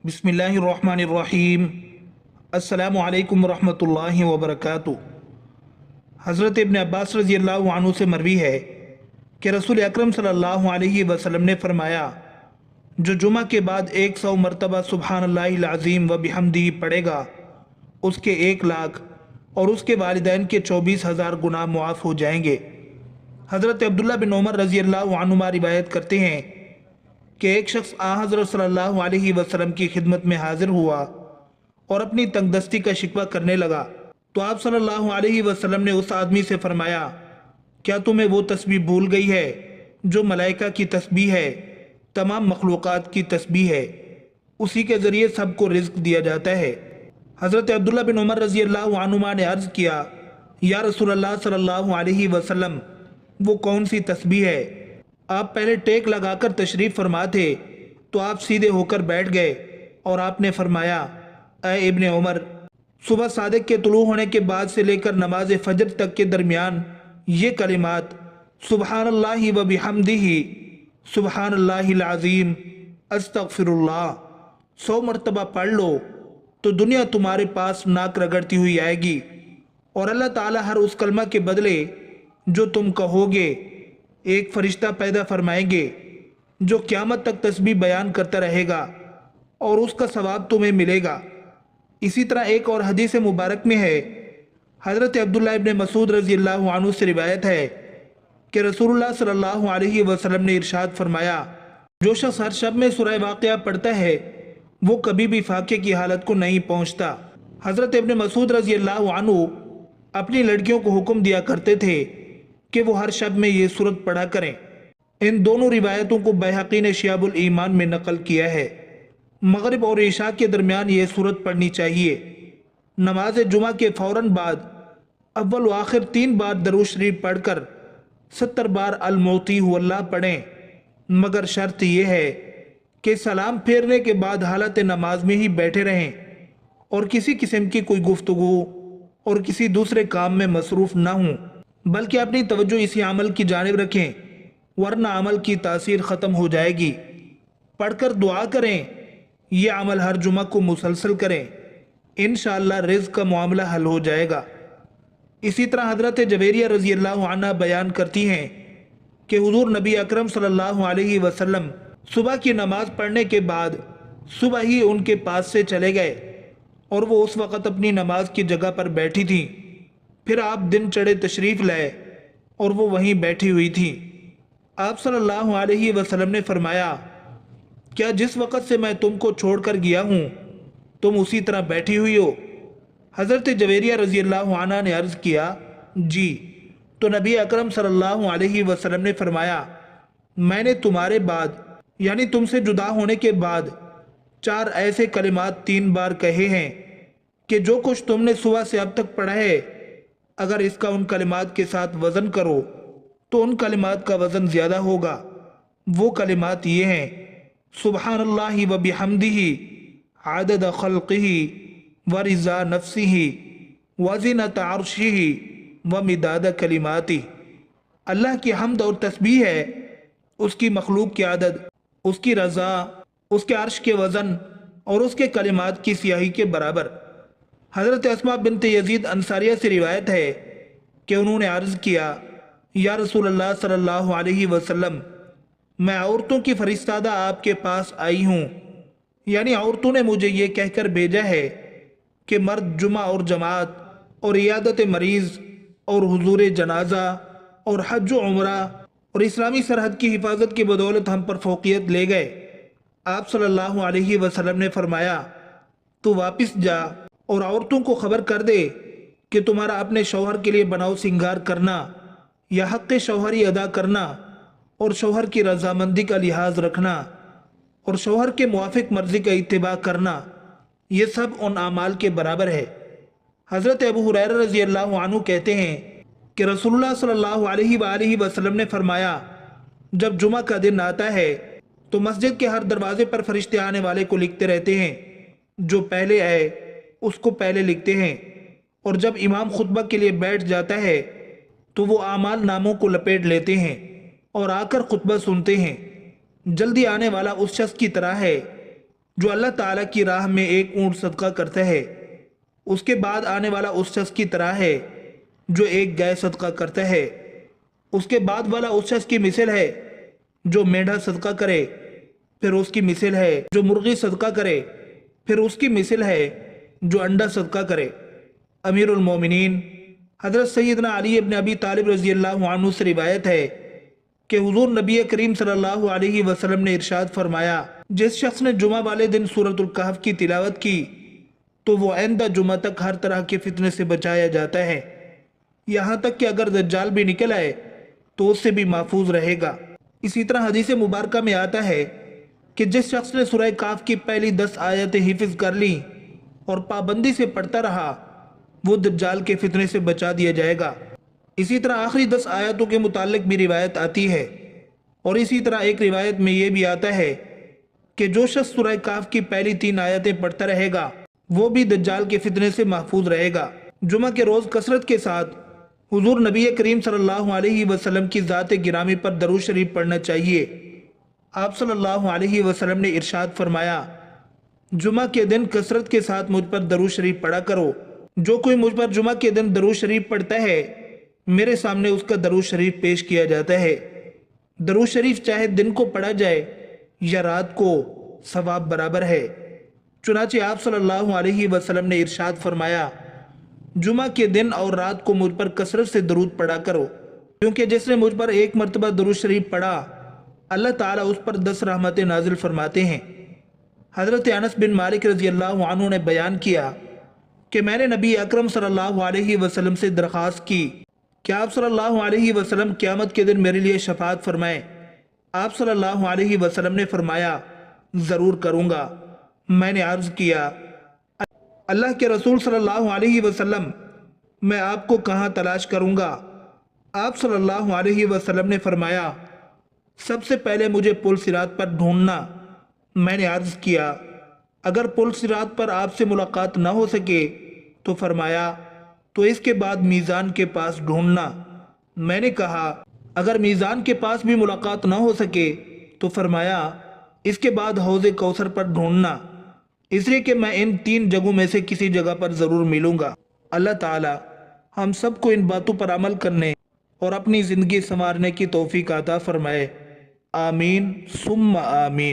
بسم اللہ الرحمن الرحیم۔ السلام علیکم ورحمۃ اللہ وبرکاتہ۔ حضرت ابن عباس رضی اللہ عنہ سے مروی ہے کہ رسول اکرم صلی اللہ علیہ وسلم نے فرمایا، جو جمعہ کے بعد 100 مرتبہ سبحان اللہ العظیم و بحمدہ پڑھے گا، اس کے 1 لاکھ اور اس کے والدین کے 24,000 گناہ معاف ہو جائیں گے۔ حضرت عبداللہ بن عمر رضی اللہ عنہما روایت کرتے ہیں کہ ایک شخص حضرت صلی اللہ علیہ وسلم کی خدمت میں حاضر ہوا اور اپنی تنگ دستی کا شکوہ کرنے لگا، تو آپ صلی اللہ علیہ وسلم نے اس آدمی سے فرمایا، کیا تمہیں وہ تسبیح بھول گئی ہے جو ملائکہ کی تسبیح ہے، تمام مخلوقات کی تسبیح ہے، اسی کے ذریعے سب کو رزق دیا جاتا ہے۔ حضرت عبداللہ بن عمر رضی اللہ عنہما نے عرض کیا، یا رسول اللہ صلی اللہ علیہ وسلم، وہ کون سی تسبیح ہے؟ آپ پہلے ٹیک لگا کر تشریف فرما تھے تو آپ سیدھے ہو کر بیٹھ گئے اور آپ نے فرمایا، اے ابن عمر، صبح صادق کے طلوع ہونے کے بعد سے لے کر نماز فجر تک کے درمیان یہ کلمات سبحان اللہ و بحمدہ، سبحان اللہ العظیم، استغفر اللہ 100 مرتبہ پڑھ لو تو دنیا تمہارے پاس ناک رگڑتی ہوئی آئے گی، اور اللہ تعالیٰ ہر اس کلمہ کے بدلے جو تم کہو گے ایک فرشتہ پیدا فرمائیں گے جو قیامت تک تسبیح بیان کرتا رہے گا اور اس کا ثواب تمہیں ملے گا۔ اسی طرح ایک اور حدیث مبارک میں ہے، حضرت عبداللہ ابن مسعود رضی اللہ عنہ سے روایت ہے کہ رسول اللہ صلی اللہ علیہ وسلم نے ارشاد فرمایا، جو شخص ہر شب میں سورہ واقعہ پڑھتا ہے وہ کبھی بھی فاقے کی حالت کو نہیں پہنچتا۔ حضرت ابن مسعود رضی اللہ عنہ اپنی لڑکیوں کو حکم دیا کرتے تھے کہ وہ ہر شب میں یہ سورت پڑھا کریں۔ ان دونوں روایتوں کو بیہقی نے شعب الایمان میں نقل کیا ہے۔ مغرب اور عشاء کے درمیان یہ سورت پڑھنی چاہیے۔ نماز جمعہ کے فوراً بعد اول و آخر 3 بار درود شریف پڑھ کر 70 بار المعطی هو اللہ پڑھیں، مگر شرط یہ ہے کہ سلام پھیرنے کے بعد حالت نماز میں ہی بیٹھے رہیں اور کسی قسم کی کوئی گفتگو اور کسی دوسرے کام میں مصروف نہ ہوں، بلکہ اپنی توجہ اسی عمل کی جانب رکھیں، ورنہ عمل کی تاثیر ختم ہو جائے گی۔ پڑھ کر دعا کریں، یہ عمل ہر جمعہ کو مسلسل کریں، انشاءاللہ رزق کا معاملہ حل ہو جائے گا۔ اسی طرح حضرت جویریہ رضی اللہ عنہ بیان کرتی ہیں کہ حضور نبی اکرم صلی اللہ علیہ وسلم صبح کی نماز پڑھنے کے بعد صبح ہی ان کے پاس سے چلے گئے اور وہ اس وقت اپنی نماز کی جگہ پر بیٹھی تھیں، پھر آپ دن چڑھے تشریف لائے اور وہ وہیں بیٹھی ہوئی تھی۔ آپ صلی اللہ علیہ وسلم نے فرمایا، کیا جس وقت سے میں تم کو چھوڑ کر گیا ہوں تم اسی طرح بیٹھی ہوئی ہو؟ حضرت جویریہ رضی اللہ عنہ نے عرض کیا، جی۔ تو نبی اکرم صلی اللہ علیہ وسلم نے فرمایا، میں نے تمہارے بعد یعنی تم سے جدا ہونے کے بعد 4 ایسے کلمات 3 بار کہے ہیں کہ جو کچھ تم نے صبح سے اب تک پڑھا ہے، اگر اس کا ان کلمات کے ساتھ وزن کرو تو ان کلمات کا وزن زیادہ ہوگا۔ وہ کلمات یہ ہیں، سبحان اللہ و بحمدہ عدد خلقہ ورضا نفسہ وزنۃ عرشہ ومداد کلماتہ۔ اللہ کی حمد اور تسبیح ہے اس کی مخلوق کی عدد، اس کی رضا، اس کے عرش کے وزن اور اس کے کلمات کی سیاہی کے برابر۔ حضرت اسماء بنت یزید انصاریہ سے روایت ہے کہ انہوں نے عرض کیا، یا رسول اللہ صلی اللہ علیہ وسلم، میں عورتوں کی فرستادہ آپ کے پاس آئی ہوں، یعنی عورتوں نے مجھے یہ کہہ کر بھیجا ہے کہ مرد جمعہ اور جماعت اور عیادت مریض اور حضور جنازہ اور حج و عمرہ اور اسلامی سرحد کی حفاظت کی بدولت ہم پر فوقیت لے گئے۔ آپ صلی اللہ علیہ وسلم نے فرمایا، تو واپس جا اور عورتوں کو خبر کر دے کہ تمہارا اپنے شوہر کے لیے بناؤ سنگار کرنا یا حق شوہری ادا کرنا اور شوہر کی رضامندی کا لحاظ رکھنا اور شوہر کے موافق مرضی کا اتباع کرنا، یہ سب ان اعمال کے برابر ہے۔ حضرت ابو ہریرہ رضی اللہ عنہ کہتے ہیں کہ رسول اللہ صلی اللہ علیہ وآلہ وسلم نے فرمایا، جب جمعہ کا دن آتا ہے تو مسجد کے ہر دروازے پر فرشتے آنے والے کو لکھتے رہتے ہیں، جو پہلے آئے اس کو پہلے لکھتے ہیں، اور جب امام خطبہ کے لیے بیٹھ جاتا ہے تو وہ اعمال ناموں کو لپیٹ لیتے ہیں اور آ کر خطبہ سنتے ہیں۔ جلدی آنے والا اس شخص کی طرح ہے جو اللہ تعالیٰ کی راہ میں ایک اونٹ صدقہ کرتا ہے اس کے بعد آنے والا اس شخص کی طرح ہے جو ایک گائے صدقہ کرتا ہے، اس کے بعد والا اس شخص کی مثل ہے جو مینڈھا صدقہ کرے، پھر اس کی مثل ہے جو مرغی صدقہ کرے، پھر اس کی مثل ہے جو انڈا صدقہ کرے۔ امیر المومنین حضرت سیدنا علی ابن ابی طالب رضی اللہ عنہ سے روایت ہے کہ حضور نبی کریم صلی اللہ علیہ وسلم نے ارشاد فرمایا، جس شخص نے جمعہ والے دن سورۃ الکہف کی تلاوت کی تو وہ آئندہ جمعہ تک ہر طرح کے فتنے سے بچایا جاتا ہے، یہاں تک کہ اگر دجال بھی نکل آئے تو اس سے بھی محفوظ رہے گا۔ اسی طرح حدیث مبارکہ میں آتا ہے کہ جس شخص نے سورہ کہف کی پہلی 10 آیتیں حفظ کر لیں اور پابندی سے پڑھتا رہا وہ دجال کے فتنے سے بچا دیا جائے گا۔ اسی طرح آخری 10 آیتوں کے متعلق بھی روایت آتی ہے، اور اسی طرح ایک روایت میں یہ بھی آتا ہے کہ جو شخص سورہ کہف کی پہلی 3 آیتیں پڑھتا رہے گا وہ بھی دجال کے فتنے سے محفوظ رہے گا۔ جمعہ کے روز کثرت کے ساتھ حضور نبی کریم صلی اللہ علیہ وسلم کی ذات گرامی پر درود شریف پڑھنا چاہیے۔ آپ صلی اللہ علیہ وسلم نے ارشاد فرمایا، جمعہ کے دن کثرت کے ساتھ مجھ پر درود شریف پڑھا کرو۔ جو کوئی مجھ پر جمعہ کے دن درود شریف پڑھتا ہے میرے سامنے اس کا درود شریف پیش کیا جاتا ہے۔ درود شریف چاہے دن کو پڑھا جائے یا رات کو، ثواب برابر ہے۔ چنانچہ آپ صلی اللہ علیہ وسلم نے ارشاد فرمایا، جمعہ کے دن اور رات کو مجھ پر کثرت سے درود پڑھا کرو، کیونکہ جس نے مجھ پر ایک مرتبہ درود شریف پڑھا اللہ تعالیٰ اس پر 10 رحمتیں نازل فرماتے ہیں۔ حضرت انس بن مالک رضی اللہ عنہ نے بیان کیا کہ میں نے نبی اکرم صلی اللہ علیہ وسلم سے درخواست کی کہ آپ صلی اللہ علیہ وسلم قیامت کے دن میرے لیے شفاعت فرمائیں۔ آپ صلی اللہ علیہ وسلم نے فرمایا، ضرور کروں گا۔ میں نے عرض کیا، اللہ کے رسول صلی اللہ علیہ وسلم میں آپ کو کہاں تلاش کروں گا؟ آپ صلی اللہ علیہ وسلم نے فرمایا، سب سے پہلے مجھے پل صراط پر ڈھونڈنا۔ میں نے عرض کیا، اگر پل صراط پر آپ سے ملاقات نہ ہو سکے تو فرمایا تو اس کے بعد میزان کے پاس ڈھونڈنا۔ میں نے کہا، اگر میزان کے پاس بھی ملاقات نہ ہو سکے تو فرمایا اس کے بعد حوض کوثر پر ڈھونڈنا، اس لیے کہ میں ان 3 جگہوں میں سے کسی جگہ پر ضرور ملوں گا۔ اللہ تعالی ہم سب کو ان باتوں پر عمل کرنے اور اپنی زندگی سنوارنے کی توفیق عطا فرمائے۔ آمین ثم آمین۔